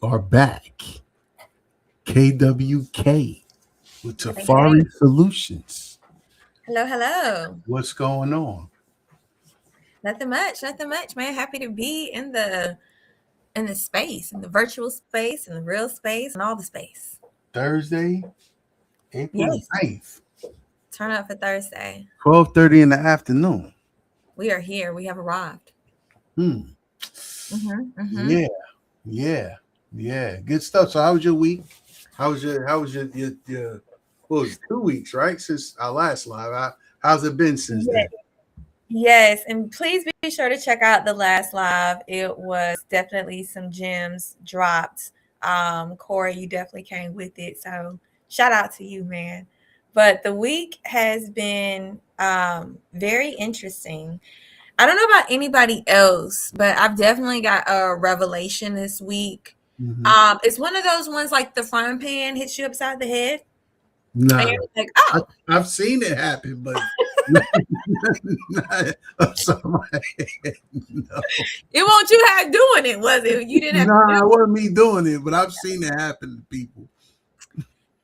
are back. KWK with Hey, hey. T'Farri Solutions. Hello, hello. What's going on? Nothing much, man. Happy to be in the space, in the virtual space, in the real space, and all the space. Thursday, April Yes. 9th, Turn up for Thursday. 12:30 in the afternoon. We are here. We have arrived. Hmm. Mm-hmm. Yeah, yeah, yeah. Good stuff. So how was your week? How was your what was it, 2 weeks, right? Since our last live. How's it been since Yeah. then? Yes, and please be sure to check out the last live. It was definitely some gems dropped. Corey, you definitely came with it. So shout out to you, man. But the week has been very interesting. I don't know about anybody else, but I've definitely got a revelation this week. Hmm. It's one of those ones like the frying pan hits you upside the head, and Nah, you're like, I, "Oh, I've seen it happen, but not upside my head. No. it won't you have doing it, was it? You didn't have to do Nah, it it." wasn't me doing it, but I've seen it happen to people.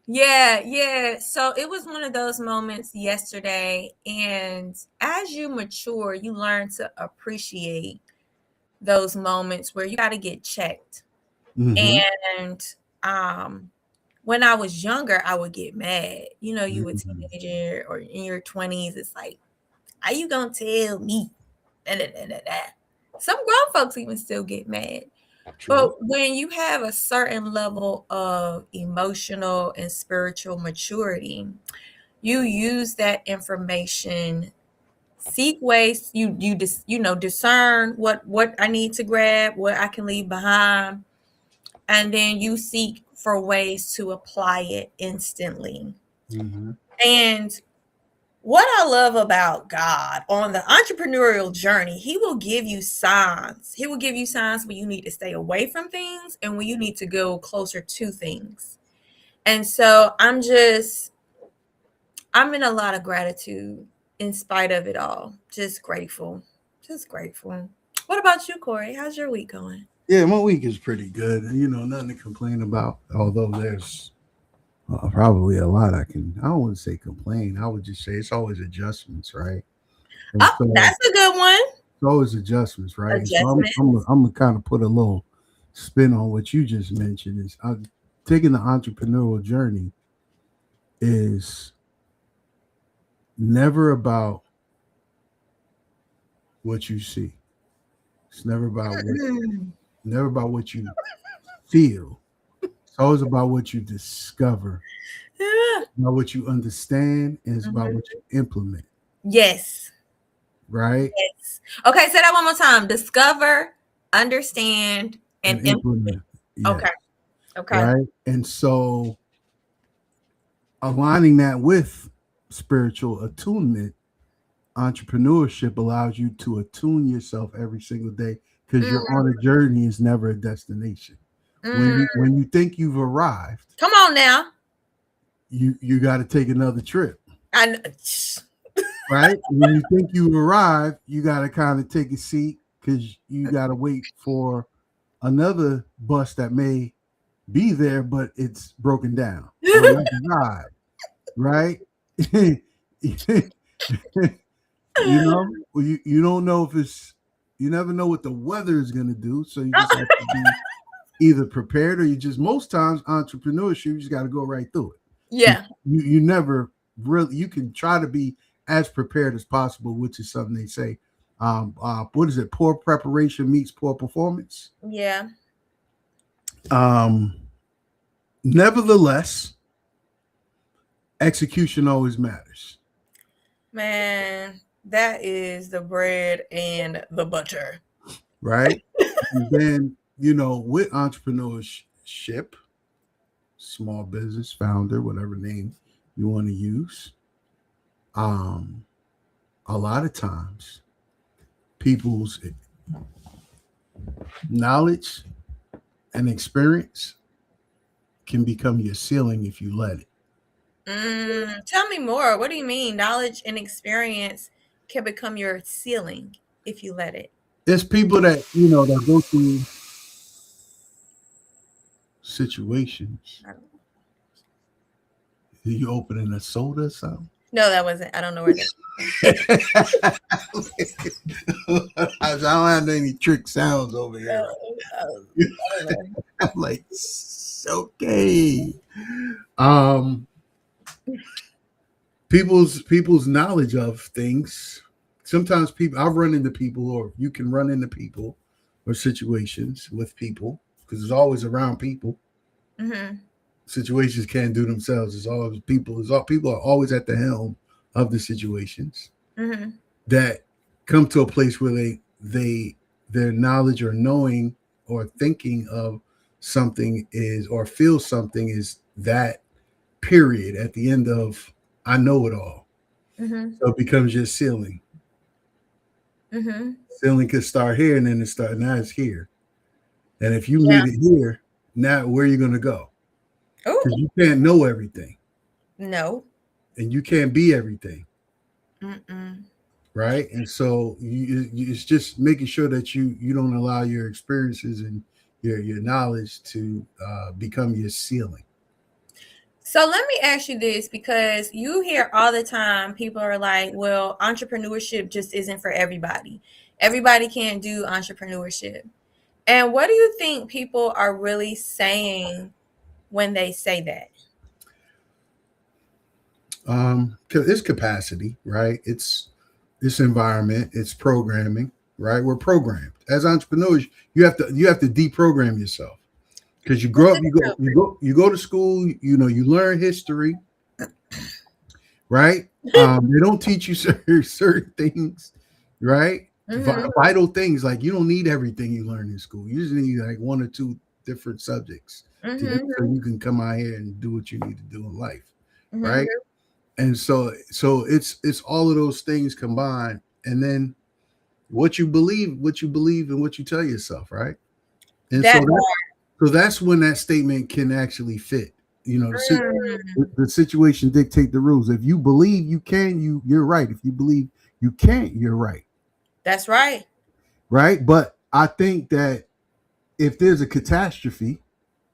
Yeah, yeah. So it was one of those moments yesterday, and as you mature, you learn to appreciate those moments where you got to get checked. Hmm. And um when I was younger, I would get mad. You a Hmm. teenager or in your 20s, it's like, how you gonna tell me? Da, da, da, da, da. Some grown folks even still get mad. True. But when you have a certain level of emotional and spiritual maturity, you use that information, seek ways, discern what I need to grab, what I can leave behind, and then you seek for ways to apply it instantly. Hmm. And what I love about God on the entrepreneurial journey, He will give you signs. He will give you signs when you need to stay away from things and when you need to go closer to things. And so I'm in a lot of gratitude in spite of it all. Just grateful. Just grateful. What about you, Corey? How's your week going? Yeah, my week is pretty good. Nothing to complain about. Although there's probably a lot I don't want to say complain. I would just say it's always adjustments, right? And Oh, so that's a good one. it's always adjustments, right? And so Adjustment. I'm gonna kind of put a little spin on what you just mentioned. Is taking the entrepreneurial journey is never about what you see. It's never about what you feel. It's always about what you discover, Yeah. about what you understand, and it's about Mhm. what you implement, Yes. right? Yes. Okay, say that one more time. Discover, understand, and And implement. implement, yes, Okay. Okay. right? And so aligning that with spiritual attunement, entrepreneurship allows you to attune yourself every single day because you're Mm, on a journey is never a destination. When mm. you think you've arrived, Come on now. you got to take another trip, I right? When you think you arrived, you got to kind of take a seat because you got to wait for another bus that may be there, but it's broken down or it has died, right? You don't know if it's you never know what the weather is going to do, so you just have to be either prepared or you just most times entrepreneurship you just got to go right through it. Yeah. You never really you can try to be as prepared as possible, which is something they say. What is it? Poor preparation meets poor performance. Yeah. Um, Nevertheless, execution always matters, Man, that is the bread and the butter. right? And then with entrepreneurship, small business founder, whatever name you want to use, um, a lot of times people's knowledge and experience can become your ceiling if you let it. Tell me more. What do you mean? Knowledge and experience can become your ceiling if you let it. There's people that that go through situations. I don't, You opening a soda or something? no, that wasn't. I don't know where that. I don't have any trick sounds over here. I don't know. I'm like, okay. Um, people's knowledge of things. Sometimes people, I've run into people, or you can run into people, or situations with people, because it's always around people. Mm-hmm. Situations can't do themselves. It's always people. It's all people are always at the helm of the situations Mm-hmm. that come to a place where they their knowledge or knowing or thinking of something is or feel something is that period at the end of I know it all. Mm-hmm. So it becomes just ceiling. Mm-hmm. Ceiling could start here and then it start now it's here. And if you Yeah. meet it here, now where are you gonna go? Oh Because you can't know everything no. and you can't be everything. Mm-mm. Right, and so it's just making sure that you don't allow your experiences and your knowledge to become your ceiling. So let me ask you this, because you hear all the time people are like, well, entrepreneurship just isn't for everybody. Everybody can't do entrepreneurship. And what do you think people are really saying when they say that? 'Cause it's capacity, right? It's environment, it's programming, right? We're programmed as entrepreneurs. You have to deprogram yourself because you grow up, you go to school, you learn history, right? They don't teach you certain things, right? Mm-hmm. Vital things like you don't need everything you learn in school. You just need like one or two different subjects Mm-hmm. so you can come out here and do what you need to do in life, Mm-hmm. right? And so it's all of those things combined, and then what you believe, and what you tell yourself, right? And That so that's when that statement can actually fit. mm, The situation dictate the rules. If you believe you can, you're right. If you believe you can't, you're right. that's right. Right. But I think that if there's a catastrophe,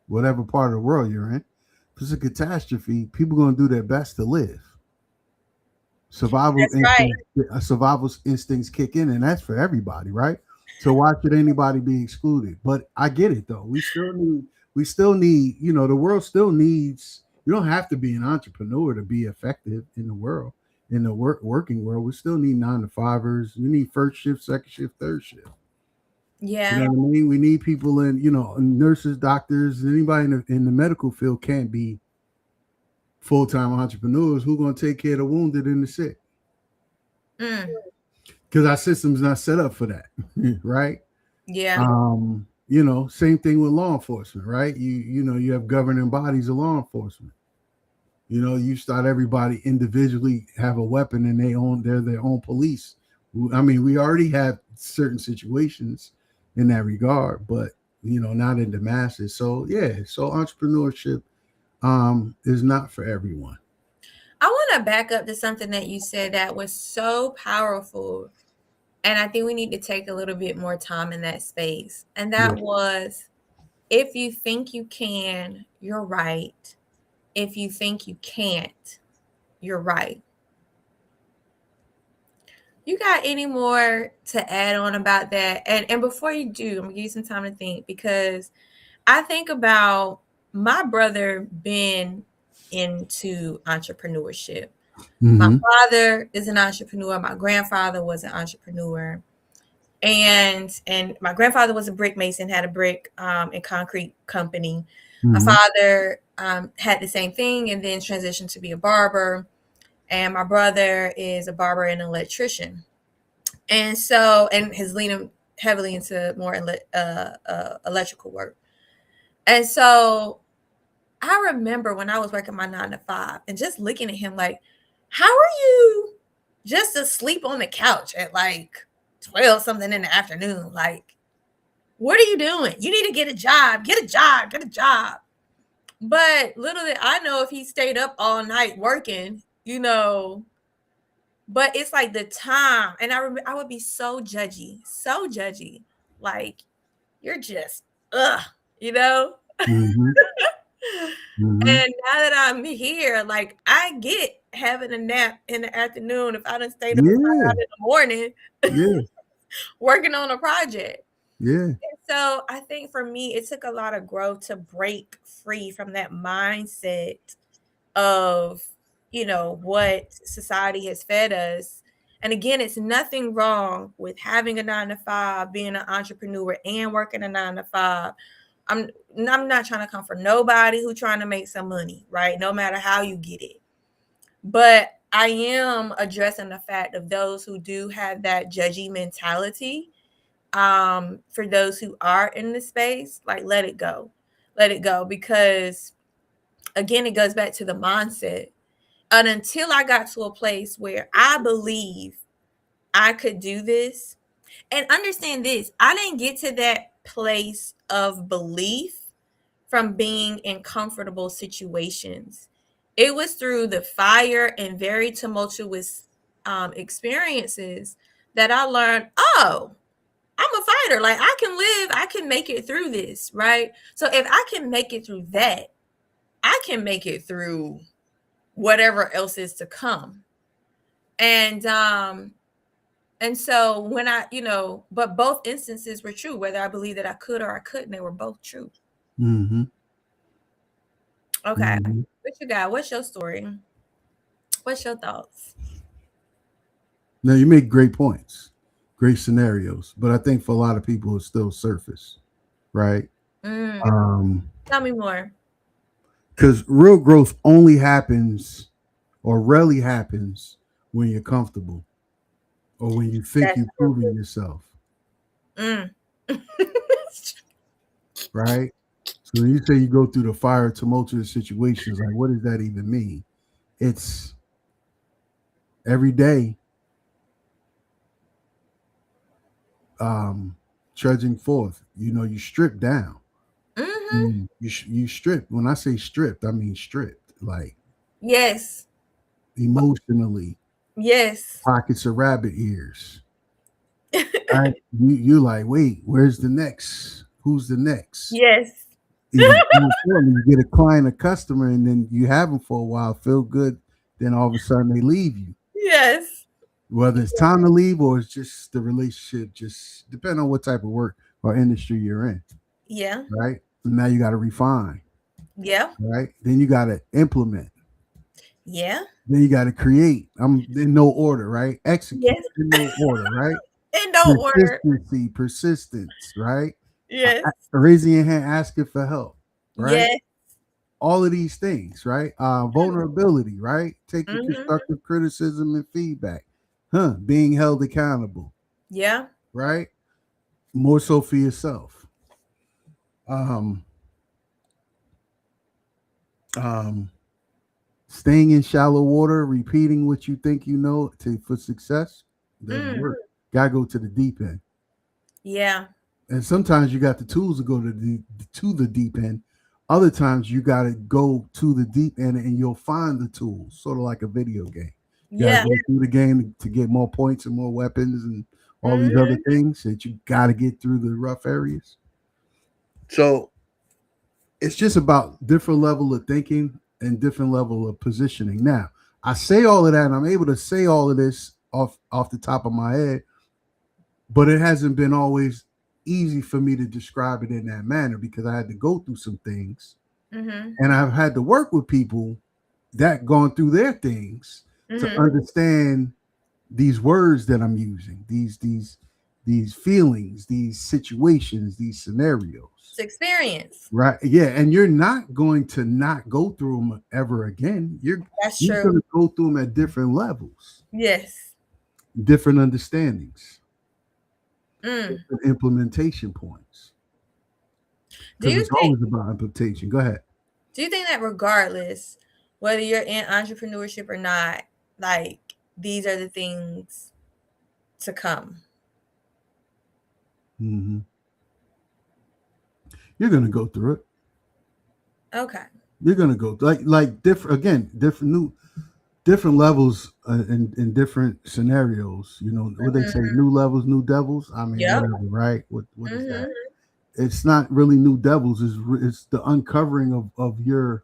whatever part of the world you're in, if it's a catastrophe, people are gonna do their best to live. Survival That's right. instincts, survival instincts kick in, and that's for everybody, right? So why should anybody be excluded? But I get it though. We still need, the world still needs. You don't have to be an entrepreneur to be effective in the world, in the working world. We still need 9 to 5ers. We need first shift, second shift, third shift. You Yeah. know what I mean? We need people in, nurses, doctors, anybody in the medical field can't be full time entrepreneurs. Who gonna take care of the wounded and the sick? Mm, Because our system's not set up for that, right? yeah. Same thing with law enforcement, right? You have governing bodies of law enforcement. You start everybody individually have a weapon and they're their own police. I mean, we already have certain situations in that regard, but not in the masses. So yeah, so entrepreneurship is not for everyone. I want to back up to something that you said that was so powerful. And I think we need to take a little bit more time in that space. And Yeah. that was, if you think you can, you're right. If you think you can't, you're right. You got any more to add on about that? And before you do, I'm gonna give you some time to think, because I think about my brother being into entrepreneurship. My Mm-hmm. father is an entrepreneur. My grandfather was an entrepreneur, and my grandfather was a brick mason, had a brick and concrete company. My Mm-hmm. father had the same thing, and then transitioned to be a barber. And my brother is a barber and an electrician, and so and has leaned heavily into more electrical work. And so I remember when I was working my 9 to 5 and just looking at him like, how are you just asleep on the couch at like 12 something in the afternoon? Like, what are you doing? You need to get a job, get a job, get a job. But little did I know, if he stayed up all night working, but it's like the time. And I remember I would be so judgy, so judgy. Like, you're just, ugh, you know? Mm-hmm. Mm-hmm. And now that I'm here, like I get having a nap in the afternoon if I done stayed up 5 Yeah. in the morning Yeah. working on a project. Yeah. So I think for me, it took a lot of growth to break free from that mindset of, what society has fed us. And again, it's nothing wrong with having a 9 to 5, being an entrepreneur and working a 9 to 5. I'm I'm not trying to come for nobody who trying to make some money, right? No matter how you get it. But I am addressing the fact of those who do have that judgy mentality. For those who are in the space, like let it go. Let it go, because again, it goes back to the mindset. And until I got to a place where I believe I could do this, and understand this, I didn't get to that place of belief from being in comfortable situations. It was through the fire and very tumultuous experiences that I learned, oh, I'm a fighter. Like I can live, I can make it through this, right? So if I can make it through that, I can make it through whatever else is to come. And so when but both instances were true, whether I believe that I could or I couldn't, they were both true. Mm-hmm. Okay. Mm-hmm. What you got? What's your story? What's your thoughts? Now you make great points, great scenarios, but I think for a lot of people it's still surface, right? Um, Tell me more. because real growth only happens or rarely happens when you're comfortable or when you think That's you've proven yourself, mm. right? So when you say you go through the fire tumultuous situations, like what does that even mean? It's every day trudging forth. You strip down. Mm-hmm. You strip. When I say stripped, I mean stripped, like Yes. emotionally, Yes. pockets of rabbit ears. Right? You like, wait, where's the next? Who's the next? Yes. Even more importantly, you get a client, a customer, and then you have them for a while, feel good, then all of a sudden they leave you. Yes. Whether it's time to leave or it's just the relationship, just depending on what type of work or industry you're in, Yeah. right? And now you got to refine, Yeah. right? Then you got to implement. Yeah. Then you got to create. I'm in no order, right? Execute Yes. in no order, right? In no order. Consistency, persistence, right? Yes. Raising your hand, asking for help, right? Yes. All of these things, right? Vulnerability, right? Taking Mm-hmm. constructive criticism and feedback, being held accountable, Yeah. right? More so for yourself. Um, um, Staying in shallow water, repeating what you think you know for success doesn't work. Gotta go to the deep end. Yeah. And sometimes you got the tools to go to the deep end. Other times you got to go to the deep end and you'll find the tools, sort of like a video game. You got to Yeah. go through the game to get more points and more weapons and all these other Mm-hmm. things that you got to get through the rough areas. So it's just about different level of thinking and different level of positioning. Now, I say all of that and I'm able to say all of this off the top of my head, but it hasn't been always easy for me to describe it in that manner because I had to go through some things Mm-hmm. and I've had to work with people that gone through their things to Mm-hmm. understand these words that I'm using, these feelings, these situations, these scenarios. It's experience. Right. Yeah. And you're not going to not go through them ever again. That's You're true. going to go through them at different levels, Yes. different understandings, Mm. different implementation points. Do Because you it's think always about implementation. Go ahead. do you think that regardless whether you're in entrepreneurship or not, like these are the things to come? Mm-hmm. You're going to go through it. Okay. You're going to go like different again, different levels in different scenarios. You know what they say: Mm-hmm. new levels, new devils. I mean, Yep. whatever, right? What is Mm-hmm. that? it's not really new devils. It's the uncovering of your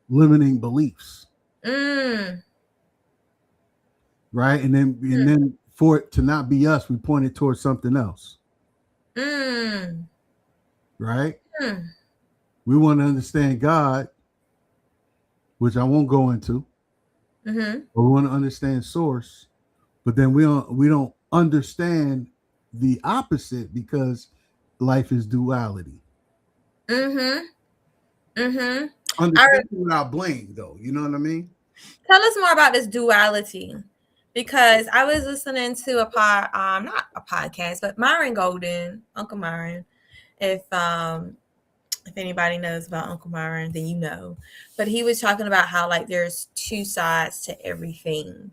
limiting beliefs, Mm. right? And then for it to not be us, we point it towards something else, Mm. right? Mm. We want to understand God, which I won't go into, Mm-hmm. but we want to understand source, but then we don't understand the opposite because life is duality. Mm-hmm. Mm-hmm. Understand without blame, though. You know what I mean? Tell us more about this duality, because I was listening to not a podcast, but Myron Golden, Uncle Myron. If anybody knows about Uncle Myron, then you know. But he was talking about how like there's two sides to everything.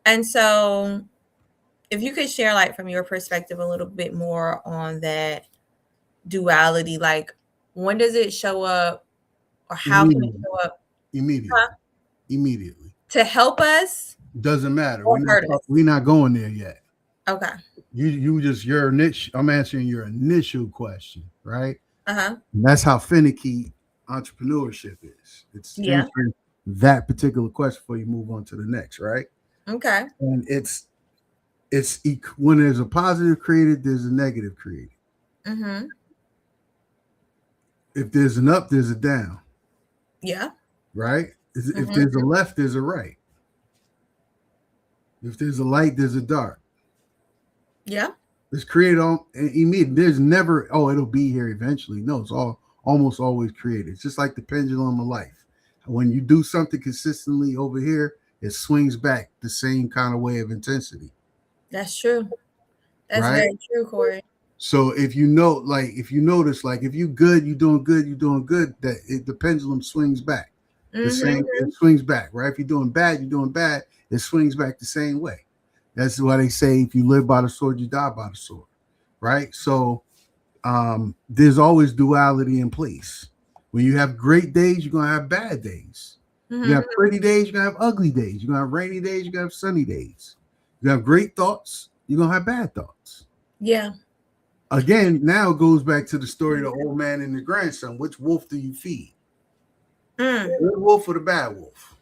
And so if you could share like from your perspective a little bit more on that duality, like when does it show up or how can it Immediately. show up? Immediately. Huh? Immediately. To help us Doesn't matter. or hurt us? We're not going there yet. Okay. You just your niche. I'm answering your initial question, right? Uh-huh. And that's how finicky entrepreneurship is. It's Yeah. answering that particular question before you move on to the next, right? Okay. And when there's a positive created, there's a negative created. Mm-hmm. If there's an up, there's a down, Yeah. right? If Mm-hmm. there's a left, there's a right. If there's a light, there's a dark. Yeah. It's created all immediate. There's never, oh, it'll be here eventually. No, it's almost always created. It's just like the pendulum of life. When you do something consistently over here, it swings back the same kind of way of intensity. That's true. That's right? very true, Corey. So if you notice, like if you good, you're doing good, the pendulum swings back. The same, it swings back, right? If you're doing bad, it swings back the same way. That's why they say if you live by the sword, you die by the sword, right? So there's always duality in place. When you have great days, you're gonna have bad days. Mm-hmm. You have pretty days, you're gonna have ugly days. You're gonna have rainy days, you're gonna have sunny days. You have great thoughts, you're gonna have bad thoughts. Yeah. Again, now it goes back to the story of the old man and the grandson. Which wolf do you feed? The good wolf or the bad wolf?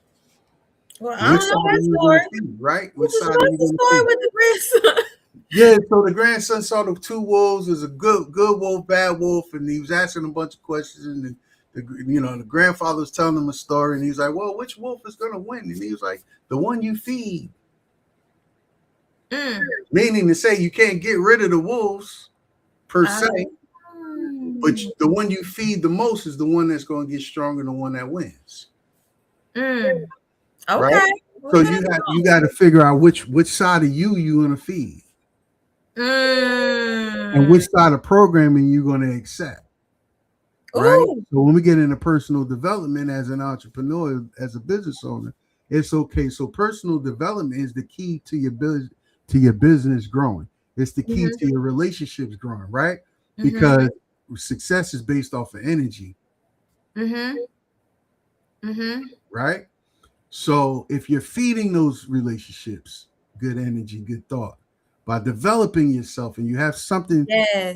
Well, I don't know that story. Feed, right? What's the story with the grandson? Yeah, so the grandson saw the two wolves. There's a good wolf, bad wolf, and he was asking a bunch of questions. And the grandfather was telling him a story, and he was like, "Well, which wolf is going to win?" And he was like, "The one you feed." Meaning to say, you can't get rid of the wolves per se, but the one you feed the most is the one that's going to get stronger, the one that wins. Okay. Right? So you got to figure out which side of you going to feed. And which side of programming you're going to accept, right? Ooh. So when we get into personal development as an entrepreneur, as a business owner, it's okay. So personal development is the key to your business growing. It's the key to your relationships growing, right? Because success is based off of energy, right? So if you're feeding those relationships good energy, good thought, by developing yourself, and you have something,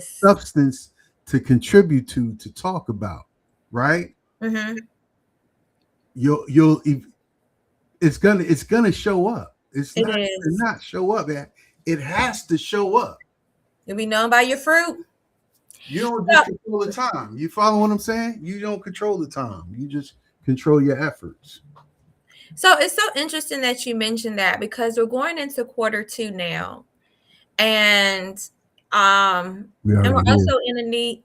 substance to contribute to talk about, right? You'll it's gonna show up. It's not show up. It has to show up. You'll be known by your fruit. You don't just control the time. You follow what I'm saying? You don't control the time. You just control your efforts. So it's so interesting that you mentioned that, because we're going into Q2 now. And we're also in a need.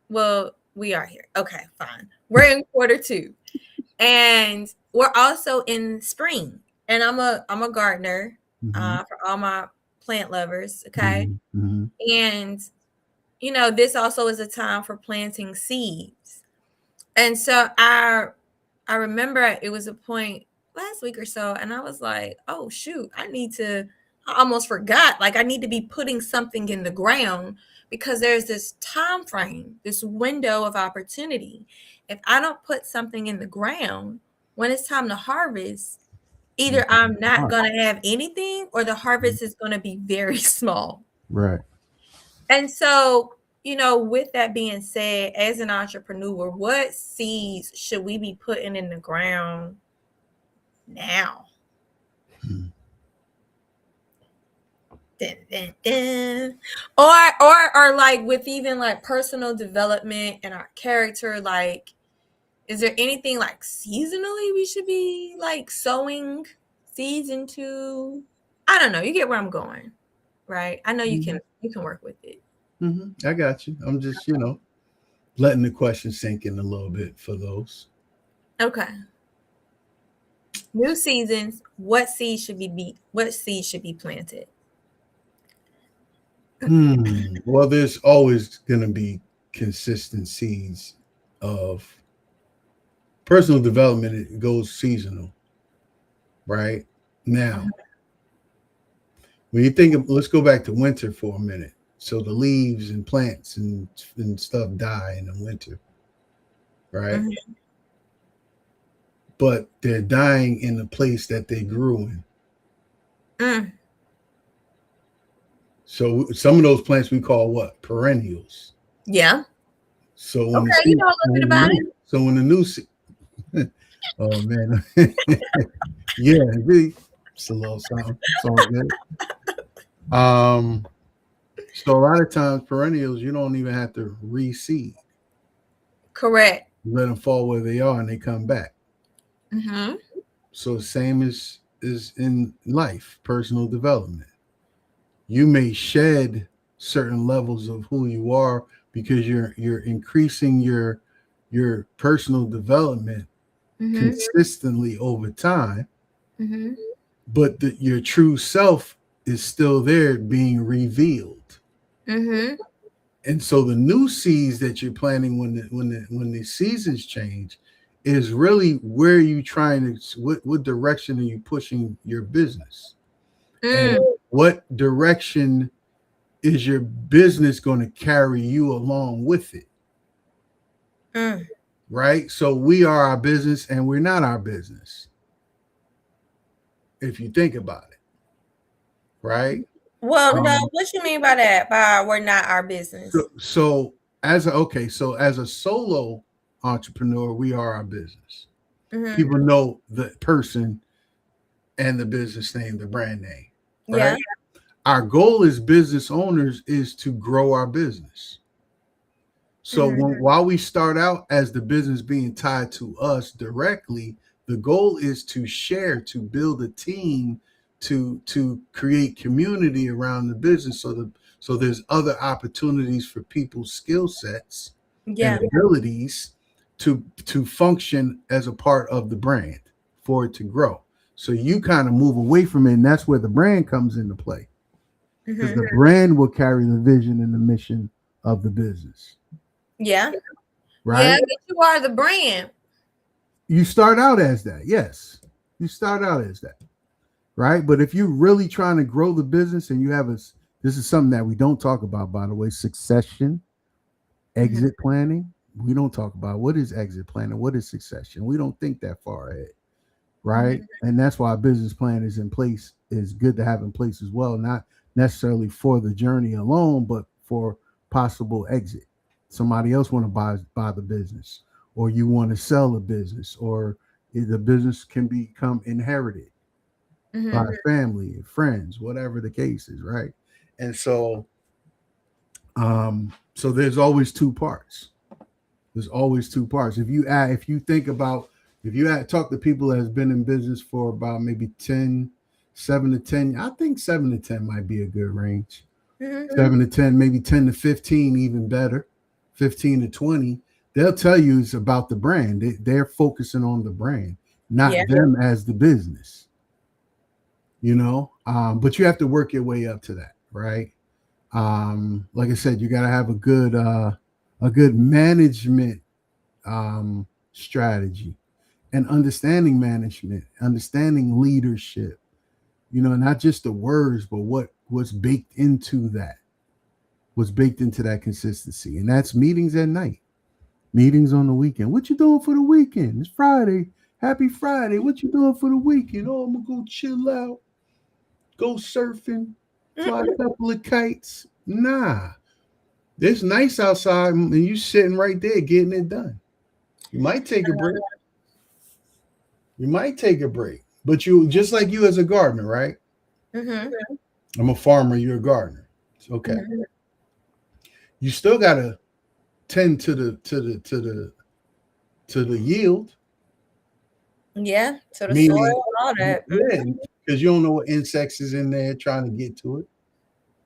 Well, we are here. Okay, fine. We're in Q2, and we're also in spring. And I'm a gardener for all my plant lovers. Okay, and this also is a time for planting seeds. And so I remember it was a point last week or so, and I was like, oh shoot, I almost forgot. Like, I need to be putting something in the ground, because there's this time frame, this window of opportunity. If I don't put something in the ground, when it's time to harvest, either I'm not going to have anything, or the harvest is going to be very small. Right. And so with that being said, as an entrepreneur, what seeds should we be putting in the ground now? Dun, dun, dun. Or like with even like personal development and our character, like, is there anything like seasonally we should be like sowing seeds into? I don't know. You get where I'm going, right? I know you can work with it. I got you. I'm just, letting the question sink in a little bit for those. Okay. New seasons. What seeds should be planted? Well, there's always going to be consistent seeds of personal development. It goes seasonal, right? Now, when you think of, let's go back to winter for a minute. So the leaves and plants and stuff die in the winter, right? Mm-hmm. But they're dying in the place that they grew in. Mm. So some of those plants we call what? Perennials. Yeah. So when okay, you know a little bit about it. So when the new oh man. Yeah, it's a little something. It's all good. So a lot of times perennials you don't even have to reseed. Correct. You let them fall where they are and they come back. Mm-hmm. So same as in life, personal development. You may shed certain levels of who you are because you're increasing your personal development consistently over time. But your true self is still there being revealed. And so the new seeds that you're planting when the seasons change is really where you trying to what direction are you pushing your business? And what direction is your business going to carry you along with it? Right? So we are our business and we're not our business. If you think about it. Right? Well, no, what you mean by that? By we're not our business. So as a solo entrepreneur, we are our business. People know the person and the business name, the brand name. Right? Yeah. Our goal as business owners is to grow our business. So while we start out as the business being tied to us directly, the goal is to share, to build a team, to create community around the business so there's other opportunities for people's skill sets and abilities to function as a part of the brand for it to grow. So you kind of move away from it, and that's where the brand comes into play. Because the brand will carry the vision and the mission of the business. Yeah. Right? Yeah, but you are the brand. You start out as that, yes. You start out as that. Right? But if you're really trying to grow the business and you have this is something that we don't talk about, by the way, succession, exit planning. We don't talk about what is exit planning, what is succession. We don't think that far ahead. Right? And that's why a business plan is in place, is good to have in place as well, not necessarily for the journey alone, but for possible exit. Somebody else want to buy the business, or you want to sell a business, or the business can become inherited by family, friends, whatever the case is, right? And so so there's always two parts. There's always two parts. If you talk to people that has been in business for about maybe 7 to 10, I think 7 to 10 might be a good range. 7 to 10, maybe 10 to 15, even better. 15 to 20, they'll tell you it's about the brand. They're focusing on the brand, not them as the business. But you have to work your way up to that, right? Like I said, you got to have a good management strategy and understanding management, understanding leadership. Not just the words, but what's baked into that. What's baked into that consistency. And that's meetings at night, meetings on the weekend. What you doing for the weekend? It's Friday. Happy Friday. What you doing for the weekend? Oh, I'm going to go chill out, go surfing, fly a couple of kites. Nah. It's nice outside, and you sitting right there getting it done. You might take a break. You might take a break, but you just like you as a gardener, right? Mm-hmm. I'm a farmer. You're a gardener. Okay. Mm-hmm. You still gotta tend to the yield. Yeah. So the soil Meaning, and all that. yeah, because you don't know what insects is in there trying to get to it.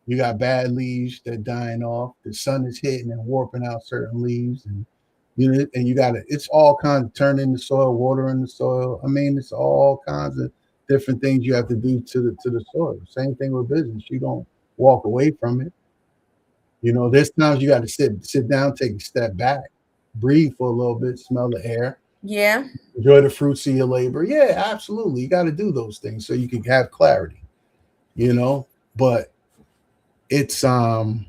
You got bad leaves that dying off. The sun is hitting and warping out certain leaves, and and you got to. It's all kinds of turn in the soil, water in the soil. I mean, it's all kinds of different things you have to do to the soil. Same thing with business. You don't walk away from it. There's times you got to sit down, take a step back, breathe for a little bit, smell the air, Yeah. enjoy the fruits of your labor. Yeah, absolutely. You got to do those things so you can have clarity. You know, but it's um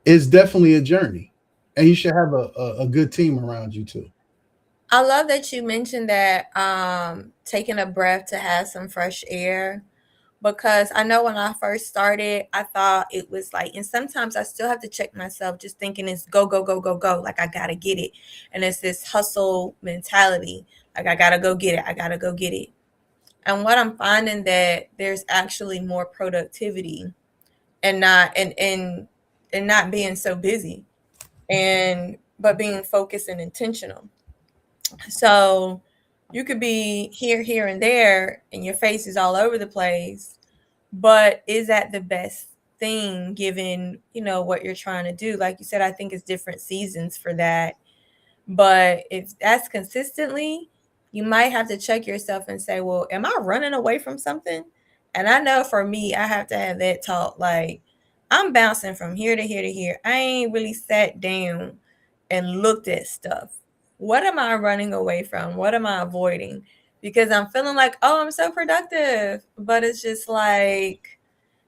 it's definitely a journey, and you should have a good team around you too. I love that you mentioned that taking a breath to have some fresh air, because I know when I first started, I thought it was like, and sometimes I still have to check myself just thinking it's go, go, go, go, go. Like I got to get it. And it's this hustle mentality. Like I got to go get it. I got to go get it. And what I'm finding that there's actually more productivity and not being so busy and but being focused and intentional. So you could be here, and there, and your face is all over the place. But is that the best thing given, what you're trying to do? Like you said, I think it's different seasons for that. But if that's consistently, you might have to check yourself and say, well, am I running away from something? And I know for me, I have to have that talk. Like, I'm bouncing from here to here to here. I ain't really sat down and looked at stuff. What am I running away from? What am I avoiding? Because I'm feeling like, oh, I'm so productive. But it's just like,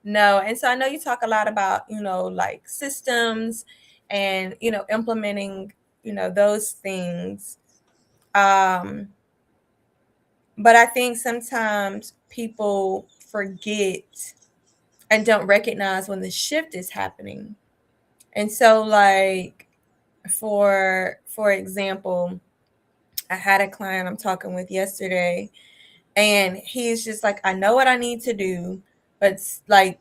no. And so I know you talk a lot about, like systems and, implementing, those things. Um, but I think sometimes people forget and don't recognize when the shift is happening. And so like for example, I had a client I'm talking with yesterday, and he's just like, I know what I need to do, but like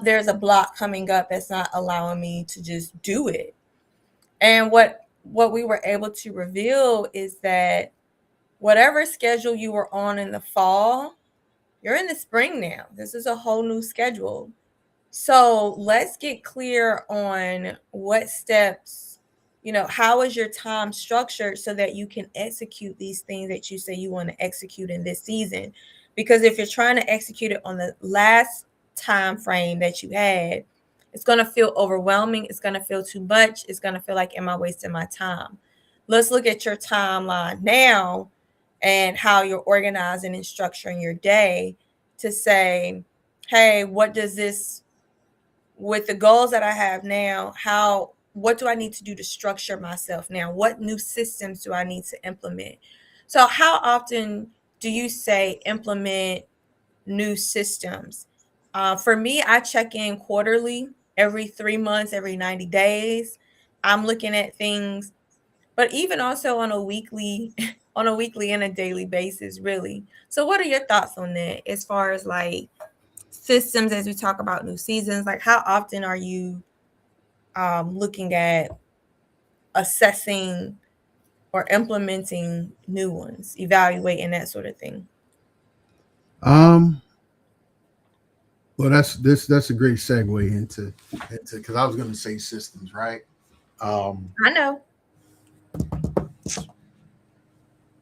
there's a block coming up that's not allowing me to just do it. And what we were able to reveal is that whatever schedule you were on in the fall, you're in the spring now. This is a whole new schedule. So let's get clear on what steps, how is your time structured so that you can execute these things that you say you want to execute in this season. Because if you're trying to execute it on the last time frame that you had, it's going to feel overwhelming. It's going to feel too much. It's going to feel like, am I wasting my time? Let's look at your timeline now and how you're organizing and structuring your day to say, hey, what does this, with the goals that I have now, what do I need to do to structure myself now? What new systems do I need to implement? So how often do you say implement new systems? For me, I check in quarterly, every 3 months, every 90 days. I'm looking at things, but even also on a weekly, on a weekly and a daily basis, really. So what are your thoughts on that as far as like systems as we talk about new seasons? Like how often are you looking at assessing or implementing new ones, evaluating that sort of thing? Um, well, that's a great segue into because I was going to say systems, right? Um, I know.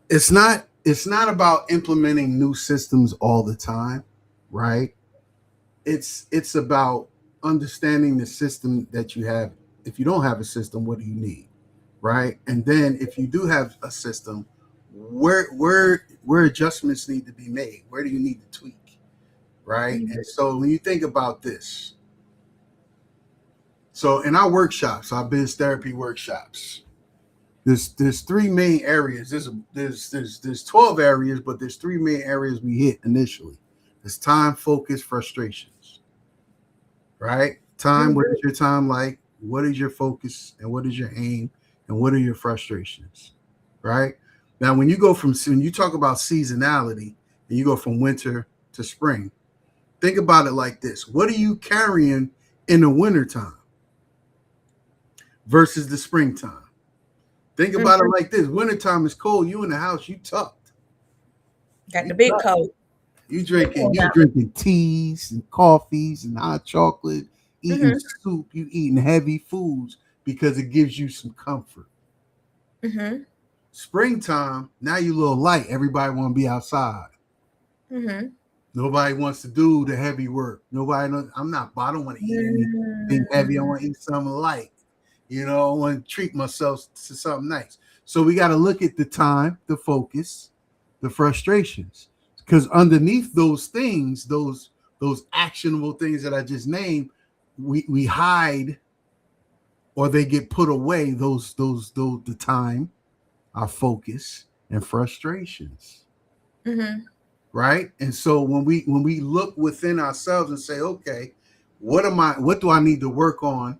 it's not about implementing new systems all the time, right? It's about understanding the system that you have. If you don't have a system, what do you need, right? And then if you do have a system, where adjustments need to be made? Where do you need to tweak, right? Mhm. And so when you think about this, so in our workshops, our biz therapy workshops, there's three main areas. There's 12 areas, but there's three main areas we hit initially. It's time, focus, frustrations, right? Time, what is your time like? What is your focus and what is your aim and what are your frustrations, right? Now, when you talk about seasonality and you go from winter to spring, think about it like this. What are you carrying in the wintertime versus the springtime? Think about it like this. Wintertime is cold. You in the house, you tucked. Got You the big tucked. coat. You drinking teas and coffees and hot chocolate, eating Mm-hmm. soup, you eating heavy foods because it gives you some comfort. Mm-hmm. Springtime, now you a little light. Everybody want to be outside. Mm-hmm. Nobody wants to do the heavy work. Nobody knows, I don't want to eat anything heavy. I Mm-hmm. want to eat something light. I want to treat myself to something nice. So we got to look at the time, the focus, the frustrations. Because underneath those things, those actionable things that I just named, we hide or they get put away, those the time, our focus, and frustrations. Mm-hmm. Right. And so when we look within ourselves and say, okay, what do I need to work on,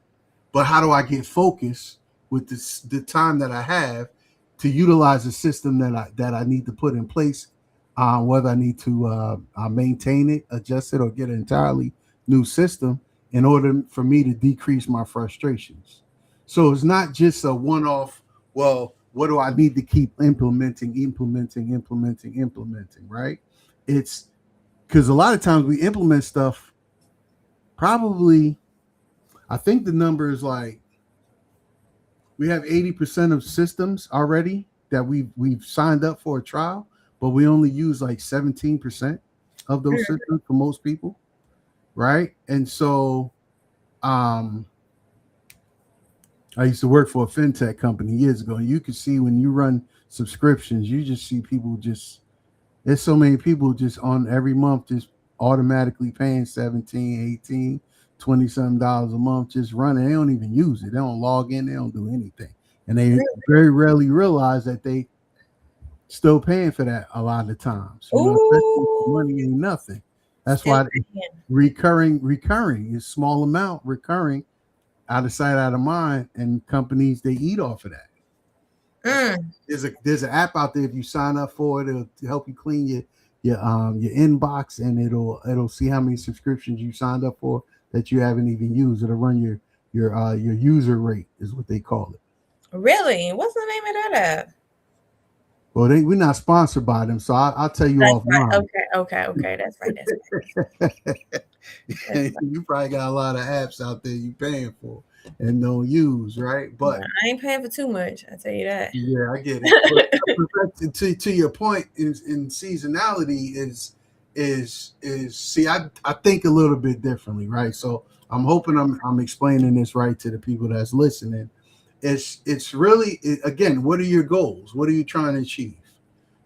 but how do I get focused with the time that I have to utilize the system that I need to put in place, whether I need to maintain it, adjust it, or get an entirely new system in order for me to decrease my frustrations. So it's not just a one-off. Well, what do I need to keep implementing, right? It's because a lot of times we implement stuff. Probably, I think the number is like we have 80% of systems already that we've signed up for a trial, but we only use like 17% of those systems for most people, right? And so, um, I used to work for a fintech company years ago, and you could see when you run subscriptions, you just see people just there's so many people just on every month just automatically paying 17, 18, 20 something dollars a month just running. They don't even use it. They don't log in. They don't do anything. And they very rarely realize that they still paying for that a lot of times, especially if the Ooh, money ain't nothing. That's still why paying. recurring is small amount recurring out of sight, out of mind. And companies, they eat off of that. That's why Mm. there's an app out there. If you sign up for it, it'll help you clean your inbox, and it'll see how many subscriptions you signed up for that you haven't even used. It'll run your user rate is what they call it. Really? What's the name of that app? Well, we're not sponsored by them, so I'll tell you That's right. offline. Okay. Okay. Okay. That's right. That's right. That's right. You probably got a lot of apps out there you paying for and don't use, right? Well, But I ain't paying for too much. I tell you that. yeah, I get it. But to your point, in seasonality is see, I think a little bit differently, right? So I'm hoping I'm explaining this right to the people that's listening. It's really again, what are your goals? What are you trying to achieve?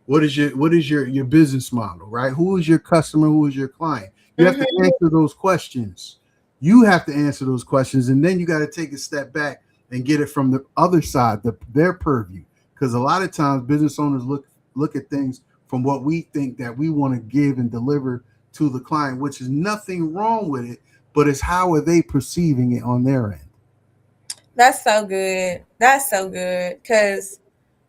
What is your business model, right? Who is your customer? Who is your client? You have to Mm-hmm. answer those questions. You have to answer those questions, and then you got to take a step back and get it from the other side, their purview. Because a lot of times, business owners look at things from what we think that we want to give and deliver to the client, which is nothing wrong with it, but it's how are they perceiving it on their end. That's so good. That's so good because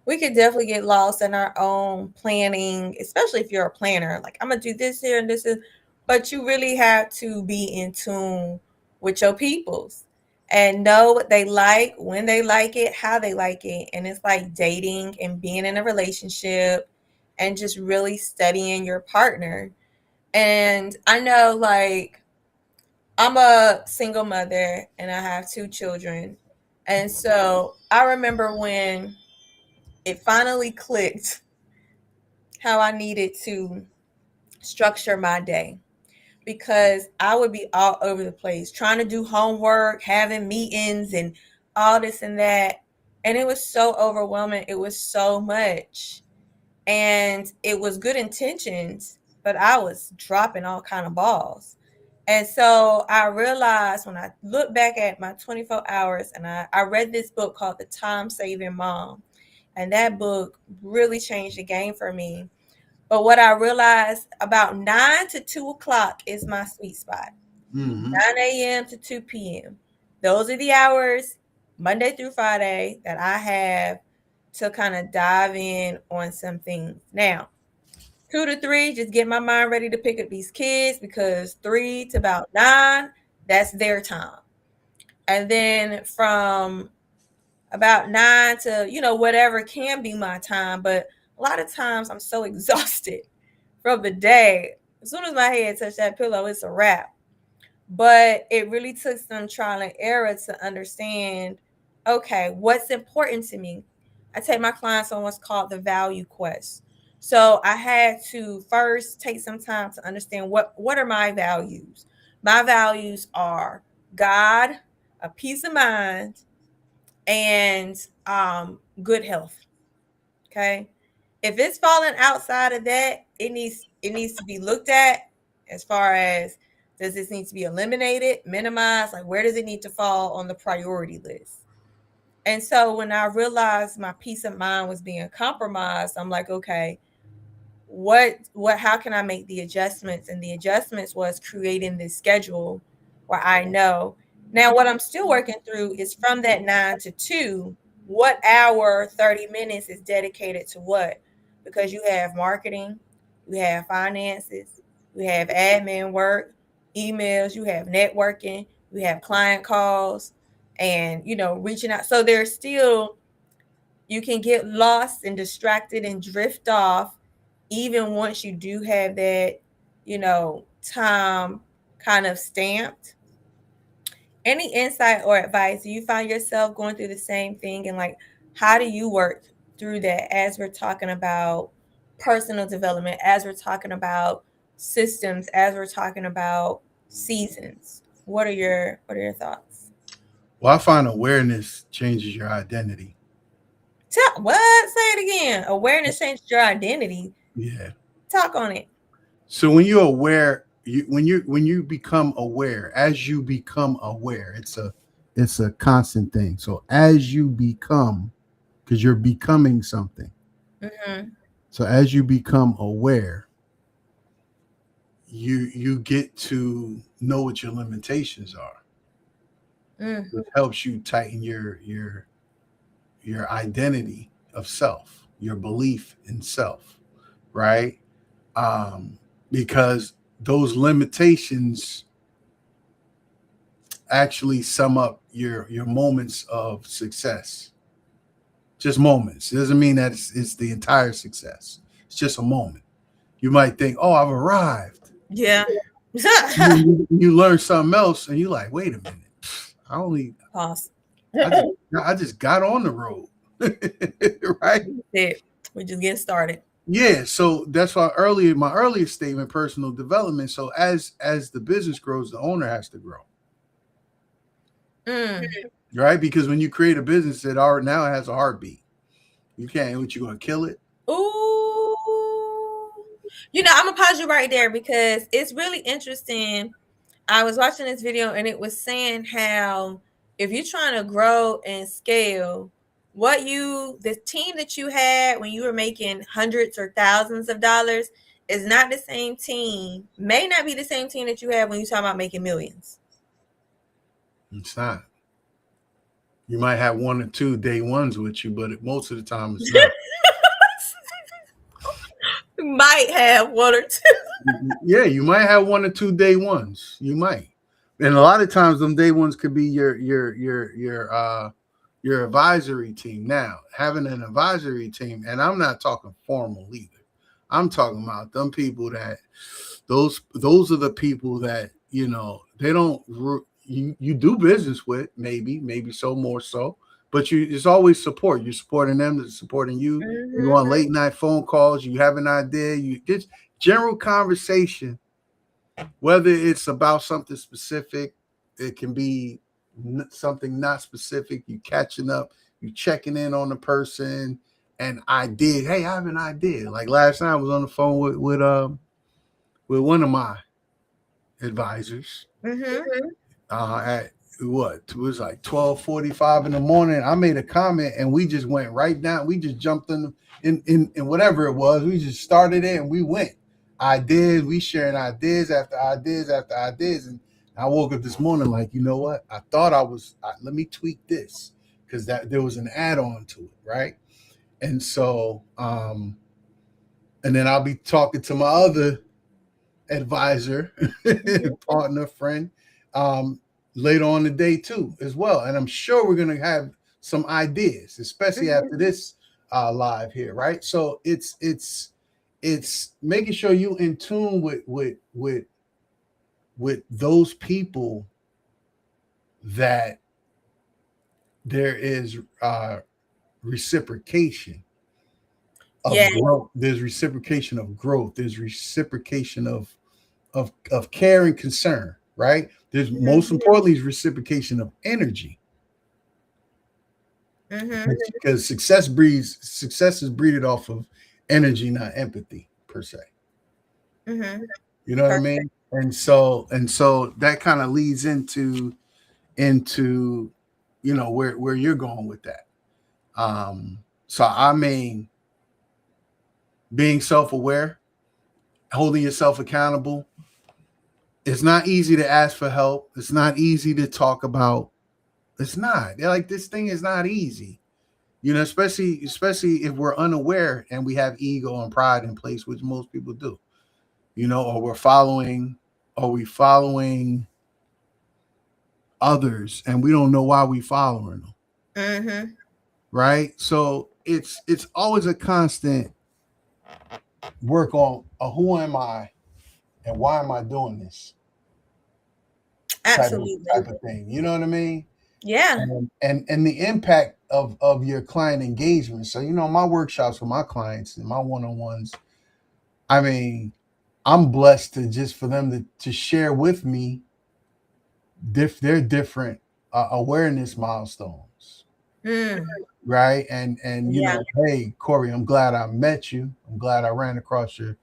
we could definitely get lost in our own planning, especially if you're a planner. Like, I'm gonna do this here and this is, but you really have to be in tune with your peoples and know what they like, when they like it, how they like it. And it's like dating and being in a relationship and just really studying your partner. And I know, like, I'm a single mother and I have two children. And so I remember when it finally clicked how I needed to structure my day because I would be all over the place trying to do homework, having meetings, and all this and that. And it was so overwhelming. It was so much. And it was good intentions, but I was dropping all kind of balls. And so I realized when I look back at my 24 hours and I read this book called The Time Saving Mom. And that book really changed the game for me. But what I realized about 9 to 2 o'clock is my sweet spot. Mm-hmm. 9 a.m. to 2 p.m. Those are the hours, Monday through Friday, that I have to kind of dive in on some things. Now, 2 to 3, just get my mind ready to pick up these kids, because 3 to about 9, that's their time. And then from about 9 to, whatever can be my time. But a lot of times I'm so exhausted from the day. As soon as my head touched that pillow, it's a wrap. But it really took some trial and error to understand, okay, what's important to me. I take my clients on what's called the value quest. So I had to first take some time to understand what are my values. My values are God, a peace of mind, and good health. Okay. If it's falling outside of that, it needs to be looked at, as far as, does this need to be eliminated, minimized? Like, where does it need to fall on the priority list? And so when I realized my peace of mind was being compromised, I'm like, okay, what how can I make the adjustments? And the adjustments was creating this schedule where I know. Now what I'm still working through is from that 9 to 2, what hour, 30 minutes is dedicated to what? Because you have marketing, you have finances, you have admin work, emails, you have networking, you have client calls, and reaching out. So there's still, you can get lost and distracted and drift off, even once you do have that, time kind of stamped. Any insight or advice? Do you find yourself going through the same thing? And like, how do you work through that, as we're talking about personal development, as we're talking about systems, as we're talking about seasons? What are your thoughts? Well, I find awareness changes your identity. What? Say it again. Awareness changes your identity. Yeah. Talk on it. So when you're aware, when you become aware, as you become aware, it's a constant thing. So as you become, because you're becoming something. Mm-hmm. So as you become aware, you get to know what your limitations are. Mm. It helps you tighten your identity of self, your belief in self, right? Um, because those limitations actually sum up your moments of success. Just moments. It doesn't mean that it's the entire success. It's just a moment. You might think, "Oh, I've arrived." Yeah. You learn something else, and you're like, "Wait a minute, I only Pause. I just I just got on the road." Right? We're just getting started. Yeah, so that's why my earlier statement, personal development. So as the business grows, the owner has to grow, Mm. right? Because when you create a business, it already now has a heartbeat. You can't. What, you gonna kill it? Ooh. I'm gonna pause you right there, because it's really interesting. I was watching this video and it was saying how, if you're trying to grow and scale, the team that you had when you were making hundreds or thousands of dollars is not the same team, may not be the same team that you have when you're talking about making millions. It's not. You might have one or two day ones with you, but most of the time it's not. You might have one or two. Yeah, you might have one or two day ones. You might, and a lot of times them day ones could be your advisory team. Now, having an advisory team, and I'm not talking formal either. I'm talking about them people that those are the people that they don't you do business with, maybe so, more so, but it's always support. You're supporting them, they're supporting you. Mm-hmm. You on late night phone calls, you have an idea, you just general conversation, whether it's about something specific, it can be something not specific. You catching up, you checking in on the person, and idea. Hey, I have an idea. Like last night, I was on the phone with one of my advisors. Mm-hmm. At what, it was like 12:45 in the morning. I made a comment, and we just went right down. We just jumped in whatever it was. We just started it, and we went. Ideas. We sharing ideas after ideas after ideas, and I woke up this morning like, you know what? I thought let me tweak this because that there was an add-on to it, right? And so, and then I'll be talking to my other advisor, partner, friend, um, later on the day too, as well. And I'm sure we're gonna have some ideas, especially after this live here, right? So it's making sure you in tune with those people that there is reciprocation of Yeah. growth. There's reciprocation of growth. There's reciprocation of care and concern, right? There's most Mm-hmm. importantly is reciprocation of energy. Mm-hmm. Because success is breeded off of energy, not empathy per se. Mm-hmm. You know what I Perfect. mean? And so that kind of leads into where you're going with that. So I mean, being self-aware, holding yourself accountable. It's not easy to ask for help. It's not easy to talk about. It's not. They're like, this thing is not easy. Especially if we're unaware and we have ego and pride in place, which most people do. Or we following others and we don't know why we following them, Mm-hmm. right? So it's always a constant work on who am I and why am I doing this type of Absolutely. type of thing. You know what I mean? Yeah. And the impact of your client engagement. So my workshops with my clients and my one-on-ones, I mean, I'm blessed to just for them to share with me their different awareness milestones, Mm. right? And Yeah. hey Corey, I'm glad I met you. I'm glad I ran across your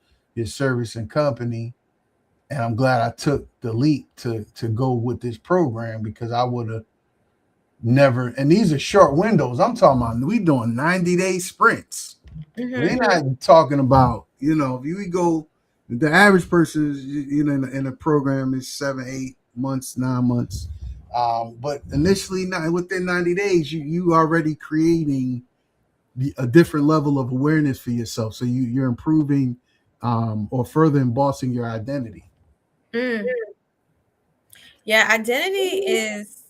service and company, and I'm glad I took the leap to go with this program because I would have never. And these are short windows. I'm talking about we doing 90-day sprints. We're Mm-hmm. not talking about if you go. The average person is in a program is 7, 8 months, 9 months. But initially, not within 90 days, you already creating a different level of awareness for yourself. So you're improving or further embossing your identity. Mm. Yeah. Identity is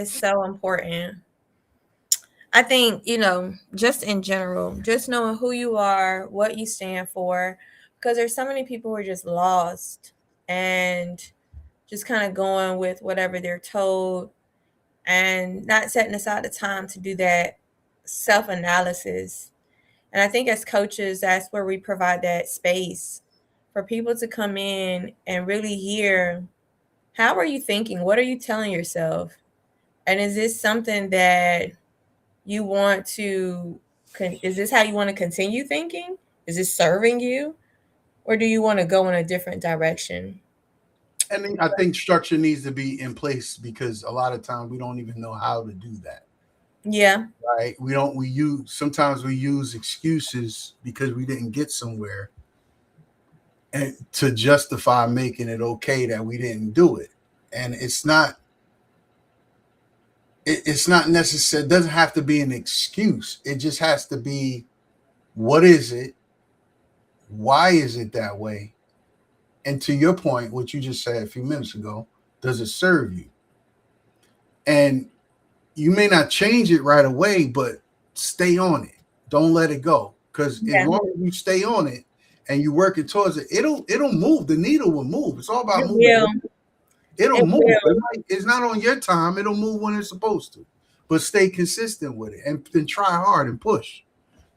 so important. I think, just in general, just knowing who you are, what you stand for, because there's so many people who are just lost and just kind of going with whatever they're told and not setting aside the time to do that self analysis. And I think as coaches, that's where we provide that space for people to come in and really hear, how are you thinking? What are you telling yourself? And is this something that you want to is this how you want to continue thinking? Is this serving you, or do you want to go in a different direction? And then I think structure needs to be in place because a lot of times we don't even know how to do that. Yeah. Right? We use excuses because we didn't get somewhere and to justify making it okay that we didn't do it. And it's not necessary. It doesn't have to be an excuse. It just has to be, what is it? Why is it that way? And to your point, what you just said a few minutes ago, does it serve you? And you may not change it right away, but stay on it. Don't let it go. Because as Yeah. long as you stay on it and you working towards it, it'll move. The needle will move. It's all about It moving. will. It'll It move. will. It's not on your time. It'll move when it's supposed to. But stay consistent with it and then try hard and push.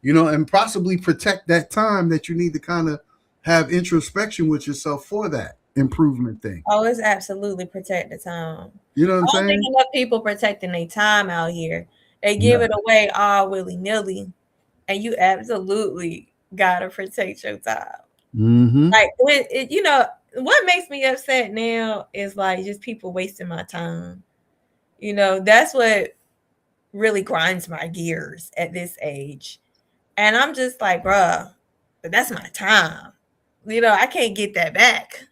And possibly protect that time that you need to kind of have introspection with yourself for that improvement thing. Always absolutely protect the time. You know what I'm I don't think saying? enough people protecting their time out here. They give No. it away all willy nilly, and you absolutely gotta protect your time. Mm-hmm. Like when what makes me upset now is like just people wasting my time. That's what really grinds my gears at this age. And I'm just like, bruh, but that's my time. I can't get that back.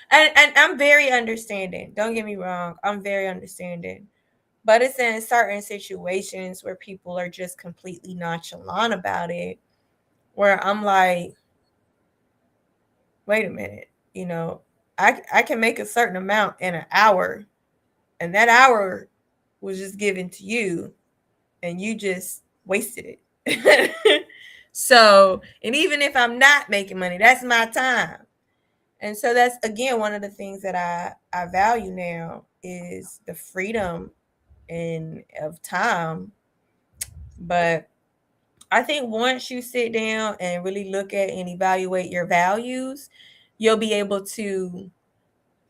And I'm very understanding. Don't get me wrong. I'm very understanding. But it's in certain situations where people are just completely nonchalant about it, where I'm like, wait a minute, I can make a certain amount in an hour, and that hour was just given to you, and you just wasted it. So, and even if I'm not making money, that's my time. And so that's again one of the things that I value now is the freedom and of time. But I think once you sit down and really look at and evaluate your values, you'll be able to,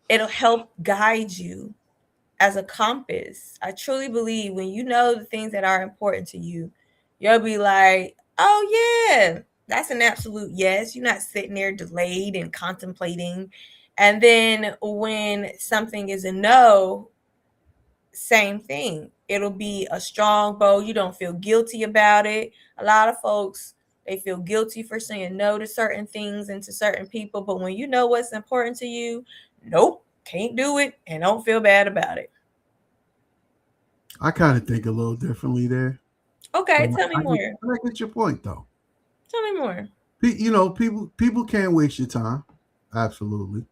it'll help guide you as a compass. I truly believe when you know the things that are important to you, you'll be like, oh, yeah, that's an absolute yes. You're not sitting there delayed and contemplating. And then when something is a no, same thing. It'll be a strong bow. You don't feel guilty about it. A lot of folks, they feel guilty for saying no to certain things and to certain people. But when you know what's important to you, nope, can't do it and don't feel bad about it. I kind of think a little differently there, but Okay, tell me I get, more. I get your point though. Tell me more. People can't waste your time, absolutely.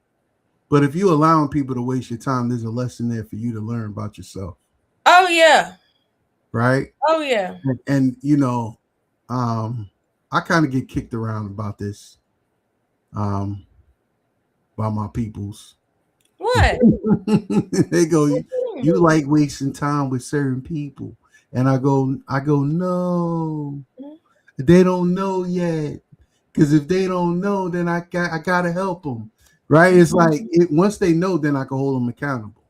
But if you allowing people to waste your time, there's a lesson there for you to learn about yourself, Oh yeah. right? Oh yeah. And um, I kind of get kicked around about this, um, by my peoples. What? They go, you Hmm. like wasting time with certain people, and I go, no, they don't know yet. Because if they don't know, then I gotta help them, right? It's like once they know, then I can hold them accountable,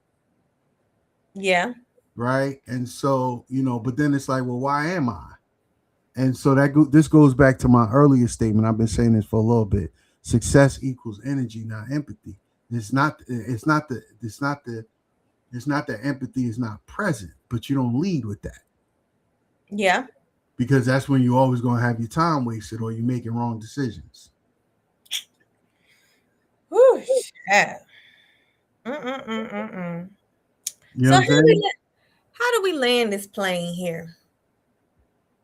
Yeah. right? And so but then it's like, well, why am I? And so this goes back to my earlier statement. I've been saying this for a little bit. Success equals energy, not empathy. It's not. It's not the. It's not the. It's not that empathy is not present, but you don't lead with that Yeah. because that's when you're always going to have your time wasted or you're making wrong decisions. Whew, yeah. Mm-mm-mm-mm-mm. You know So what I'm saying? how do we land this plane here?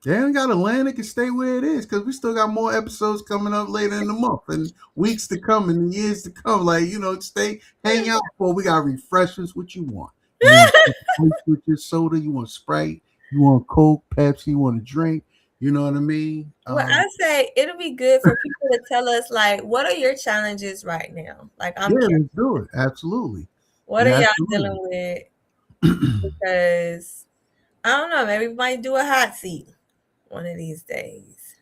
They ain't got to land. It can stay where it is because we still got more episodes coming up later in the month and weeks to come and years to come. Like, stay, hang out for. We got refreshments. What you want? You want ice with your soda? You want Sprite? You want Coke, Pepsi? You want a drink? You know what I mean? Well, I say it'll be good for people to tell us, like, what are your challenges right now? Like, I'm Yeah, curious. let's do it. Absolutely. What are Yeah, y'all absolutely. dealing with? Because I don't know, maybe we might do a hot seat one of these days. Yeah.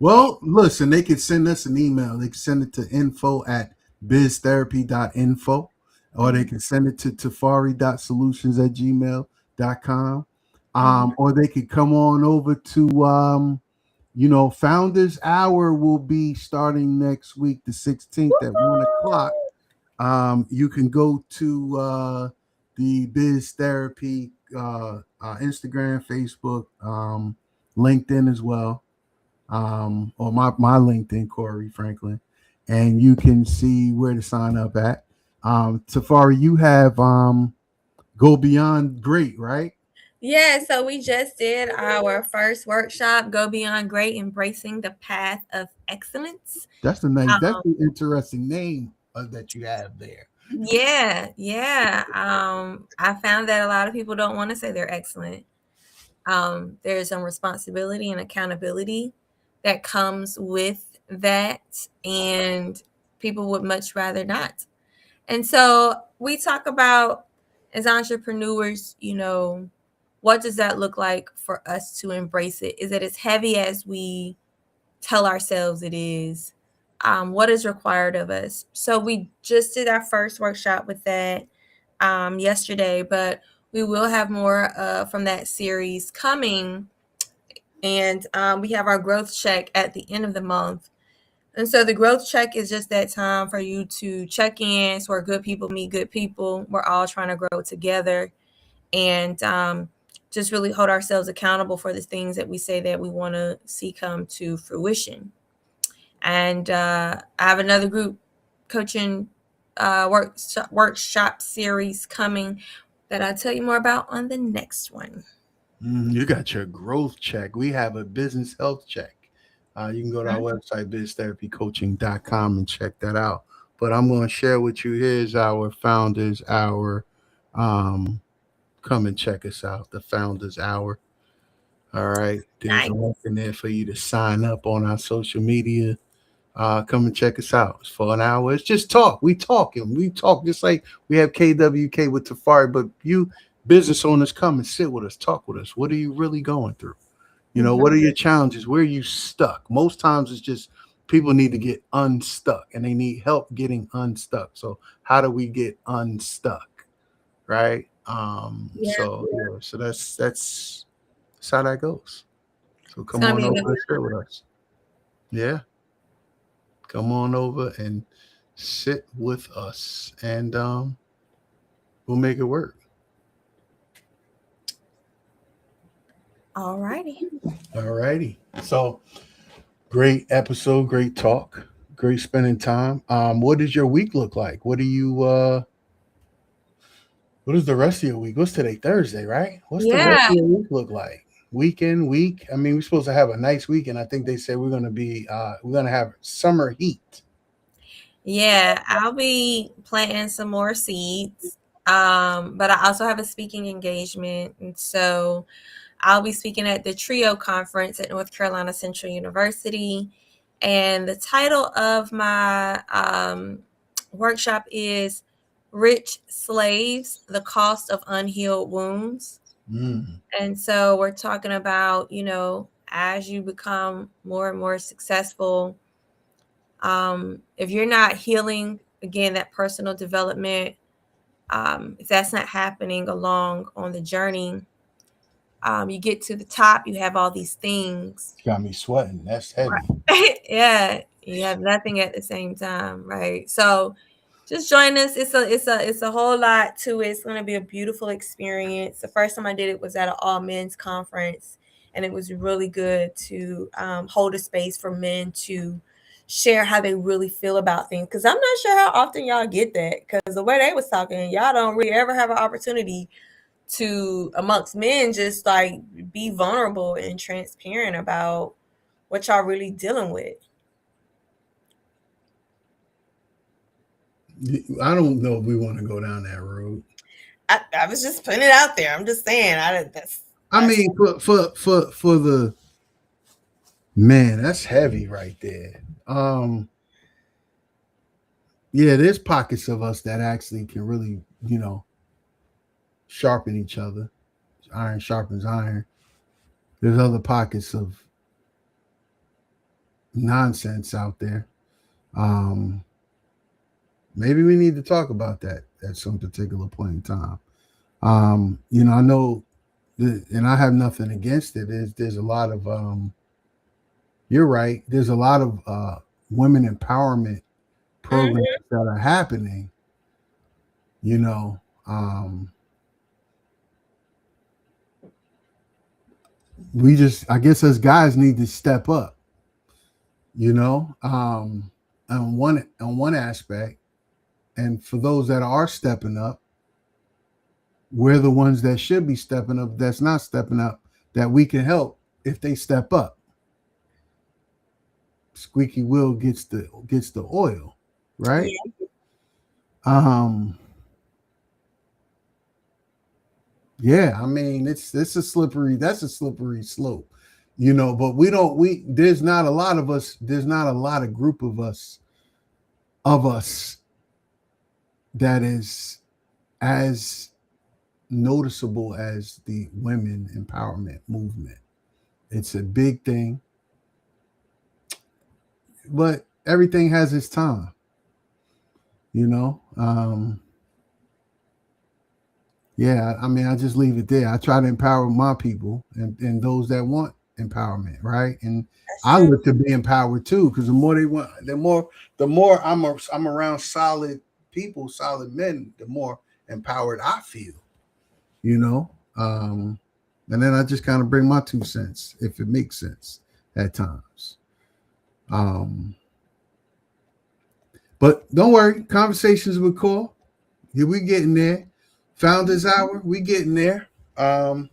Well, listen, they could send us an email. They can send it to info@biztherapy.info, or they Mhm. can send it to tafari.solutions@gmail.com. Mhm. Or they could come on over to, Founders Hour will be starting next week, the 16th at 1 o'clock. You can go to the Biz Therapy Instagram, Facebook, LinkedIn as well, or my LinkedIn, Corey Franklin, and you can see where to sign up at. Tafari, you have Go Beyond Great, right? Yeah, so we just did our first workshop, Go Beyond Great, Embracing the Path of Excellence. That's the nice. That's Um, the interesting name that you have there. yeah, yeah. I found that a lot of people don't want to say they're excellent. There's some responsibility and accountability that comes with that, and people would much rather not. And so we talk about as entrepreneurs, what does that look like for us to embrace it? Is it as heavy as we tell ourselves it is? What is required of us? So we just did our first workshop with that yesterday, but we will have more from that series coming. And we have our growth check at the end of the month. And so the growth check is just that time for you to check in. So where good people meet good people. We're all trying to grow together and just really hold ourselves accountable for the things that we say that we want to see come to fruition. And I have another group coaching workshop series coming that I'll tell you more about on the next one. You got your growth check. We have a business health check. You can go to our Mhm. website, biztherapycoaching.com, and check that out. But I'm going to share with you, here's our founders hour. Um, Come and check us out, the founders hour. All right. There's a Nice. link in there for you to sign up on our social media. Come and check us out. It's for an hour. It's just talk. We talking. We talk just like we have KWK with T'Farri, but you business owners come and sit with us, talk with us. What are you really going through? You know, Mhm. what are your challenges? Where are you stuck? Most times it's just people need to get unstuck and they need help getting unstuck. So how do we get unstuck? Right? Yeah, So that's how that goes. So it's come gonna on be over a and share with us. Yeah. Come on over and sit with us and we'll make it work. all righty. All righty. So great episode, great talk, great spending time. What does your week look like? What is the rest of your week? What's today? Thursday, right? What's the rest Yeah, of your week look like? Weekend, week. I mean, we're supposed to have a nice weekend. I think they said we're gonna have summer heat. yeah. I'll be planting some more seeds. But I also have a speaking engagement, and so I'll be speaking at the TRIO conference at North Carolina Central University. And the title of my workshop is Rich Slaves: The Cost of Unhealed Wounds. Mm. And so we're talking about, as you become more and more successful, if you're not healing, again, that personal development, if that's not happening along on the journey, you get to the top, you have all these things. Got me sweating. That's heavy. Right. Yeah, you have nothing at the same time, right? So just join us. It's a whole lot to it. It's going to be a beautiful experience. The first time I did it was at an all men's conference, and it was really good to hold a space for men to share how they really feel about things. Because I'm not sure how often y'all get that. Because the way they was talking, y'all don't really ever have an opportunity to, amongst men, just like be vulnerable and transparent about what y'all really dealing with. I don't know if we want to go down that road. I was just putting it out there. I'm just saying. I That's mean, for the man, that's heavy right there. Yeah, there's pockets of us that actually can really, sharpen each other. Iron sharpens iron. There's other pockets of nonsense out there. Um, Maybe we need to talk about that at some particular point in time. I know, and I have nothing against it. There's a lot of you're right. There's a lot of women empowerment programs Mhm. that are happening. You know, um, we just, I guess, as guys, need to step up. You know, on one aspect, and for those that are stepping up, we're the ones that should be stepping up. That's not stepping up. That we can help if they step up. Squeaky wheel gets the oil, right? Yeah. Um, Yeah, I mean it's a slippery that's a slippery slope, but there's not a lot of us, there's not a lot of group of us that is as noticeable as the women empowerment movement. It's a big thing, but everything has its time, you know. Yeah, I mean, I just leave it there. I try to empower my people and those that want empowerment, right? And That's I true. look to be empowered too, because the more they want, the more I'm around solid people, solid men, the more empowered I feel, you know. And then I just kind of bring my 2 cents, if it makes sense, at times. Um, But don't worry, conversations with Core. Yeah, we getting there. Founders Hour, we getting there. Um,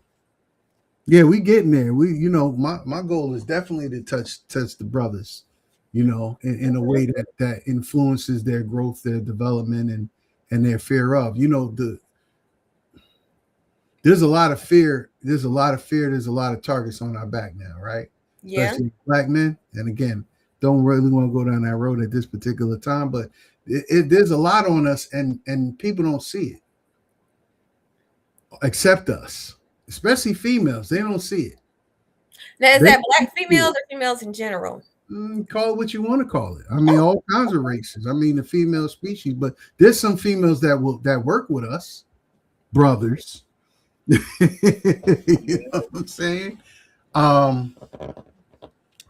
yeah, we getting there. My goal is definitely to touch the brothers, in a way that influences their growth, their development, and their fear of. There's a lot of fear. There's a lot of fear. There's a lot of targets on our back now, right? Yeah. Especially black men. And again, don't really want to go down that road at this particular time, but there's a lot on us, and people don't see it, except us, especially females. They don't see it. Now, is They that don't black see it. females or females in general? Call it what you want to call it. I mean, all kinds of races. I mean, the female species, but there's some females that work with us, brothers. You know what I'm saying? Um,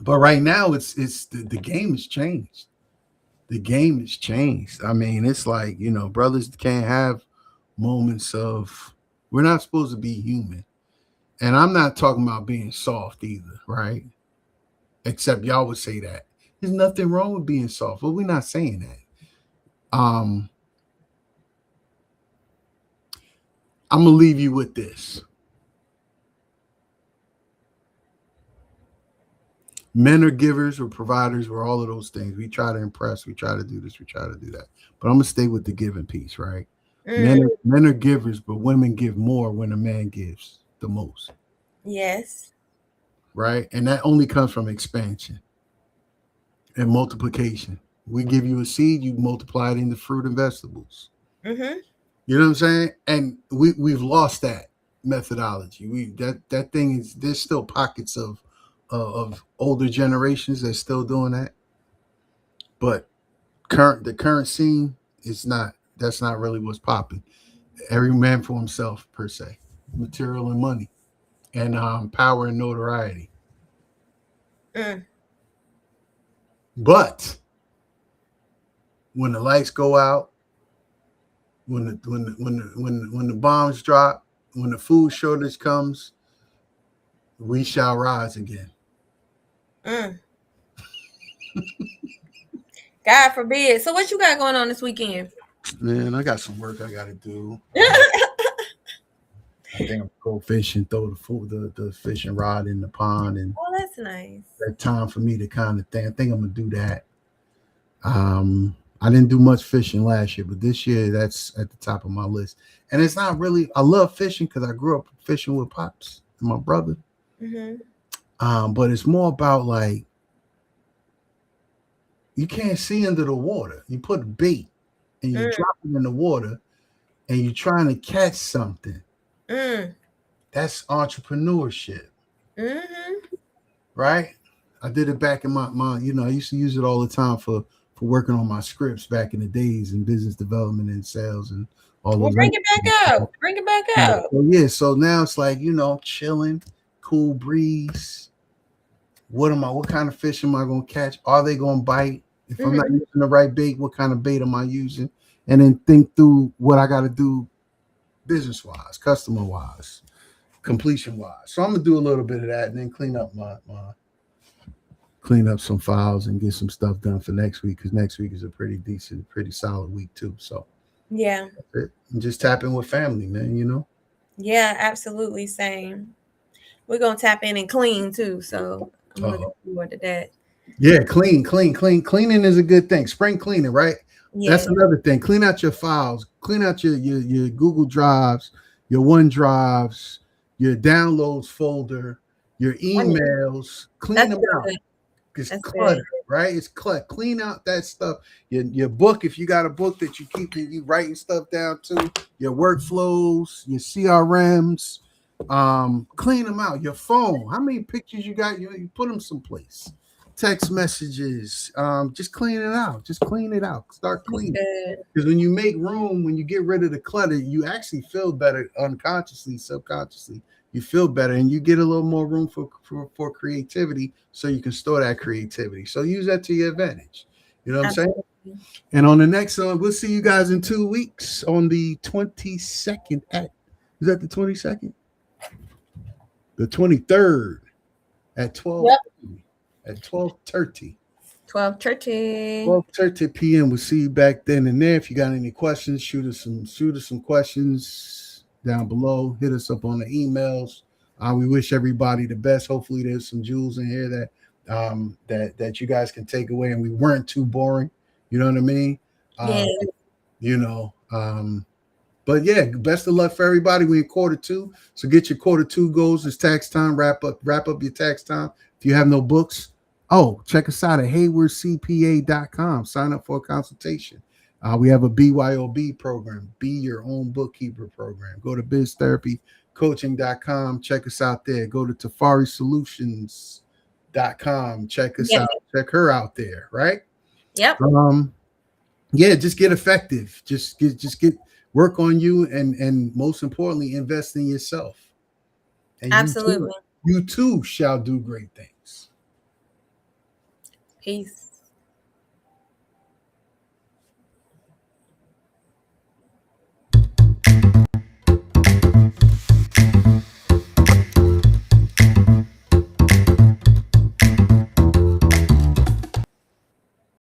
but right now, it's the game has changed. The game has changed. I mean, it's like brothers can't have moments of. We're not supposed to be human, and I'm not talking about being soft either, right? Except y'all would say that there's nothing wrong with being soft, but we're not saying that. I'm gonna leave you with this. Men are givers, we're providers, we're all of those things. We try to impress, we try to do this, we try to do that. But I'm gonna stay with the giving piece, right? Mm, Men are givers, but women give more when a man gives the most, yes. right? And that only comes from expansion and multiplication. We give you a seed, you multiply it into fruit and vegetables. Mm-hmm. You know what I'm saying? And we've lost that methodology. That thing is there's still pockets of older generations that's still doing that, but the current scene is not. That's not really what's popping. Every man for himself per se, material and money, and power and notoriety. Mm. But when the lights go out, when the bombs drop, when the food shortage comes, we shall rise again. Mm. God forbid. So what you got going on this weekend? Man, I got some work I got to do. I think I'm go fishing, throw the fishing rod in the pond, and Oh, that's nice. that time for me to kind of think. I think I'm gonna do that. I didn't do much fishing last year, but this year that's at the top of my list. And it's not really. I love fishing because I grew up fishing with pops and my brother. Mm-hmm. But it's more about like you can't see under the water. You put bait and you Mm. drop it in the water, and you're trying to catch something. Mm. That's entrepreneurship, Mm-hmm. right? I did it back in my I used to use it all the time for working on my scripts back in the days in business development and sales and all Well, those. bring it back out. Bring it back out. So yeah, so now it's like, chilling, cool breeze. What kind of fish am I gonna catch? Are they gonna bite? If I'm not Mm-hmm. using the right bait, what kind of bait am I using? And then think through what I gotta do business wise, customer wise, completion wise. So I'm gonna do a little bit of that and then clean up some files and get some stuff done for next week because next week is a pretty decent, pretty solid week too. So Yeah. that's it. And just tap in with family, man. Yeah, absolutely. Same. We're gonna tap in and clean too. So I'm looking Oh forward to that. yeah, clean. Cleaning is a good thing. Spring cleaning, right? That's Yeah. another thing. Clean out your files. Clean out your Google Drives, your OneDrives, your downloads folder, your I need- emails. Clean That's them out. good. It's That's good. clutter, right? It's clutter. Clean out that stuff. Your book, if you got a book that you keep you writing stuff down to, your workflows, your CRMs, clean them out. Your phone, how many pictures you got? You put them someplace. Text messages, just clean it out. Just clean it out. Start That's cleaning. good. Because when you make room, when you get rid of the clutter, you actually feel better unconsciously, subconsciously. You feel better and you get a little more room for creativity so you can store that creativity. So use that to your advantage. You know what I'm saying? Absolutely. And on the next one, we'll see you guys in 2 weeks on the 22nd is that the 22nd? The 23rd at 12 Yep. at 12:30. 12:30. 12:30 p.m. We'll see you back then and there. If you got any questions, shoot us some questions down below. Hit us up on the emails. We wish everybody the best. Hopefully, there's some jewels in here that you guys can take away, and we weren't too boring. You know what I mean? Yeah. You know. But yeah, best of luck for everybody. We in Q2, so get your Q2 goals. It's tax time. Wrap up your tax time. If you have no books, check us out at haywardcpa.com. Sign up for a consultation. We have a BYOB program, Be Your Own Bookkeeper program. Go to biztherapycoaching.com. Check us out there. Go to Ta'FarriSolutions.com. Check us out. Check her out there, right? Yep. Yeah, just get effective. Just get work on you, and most importantly, invest in yourself. And absolutely, you too shall do great things. Peace.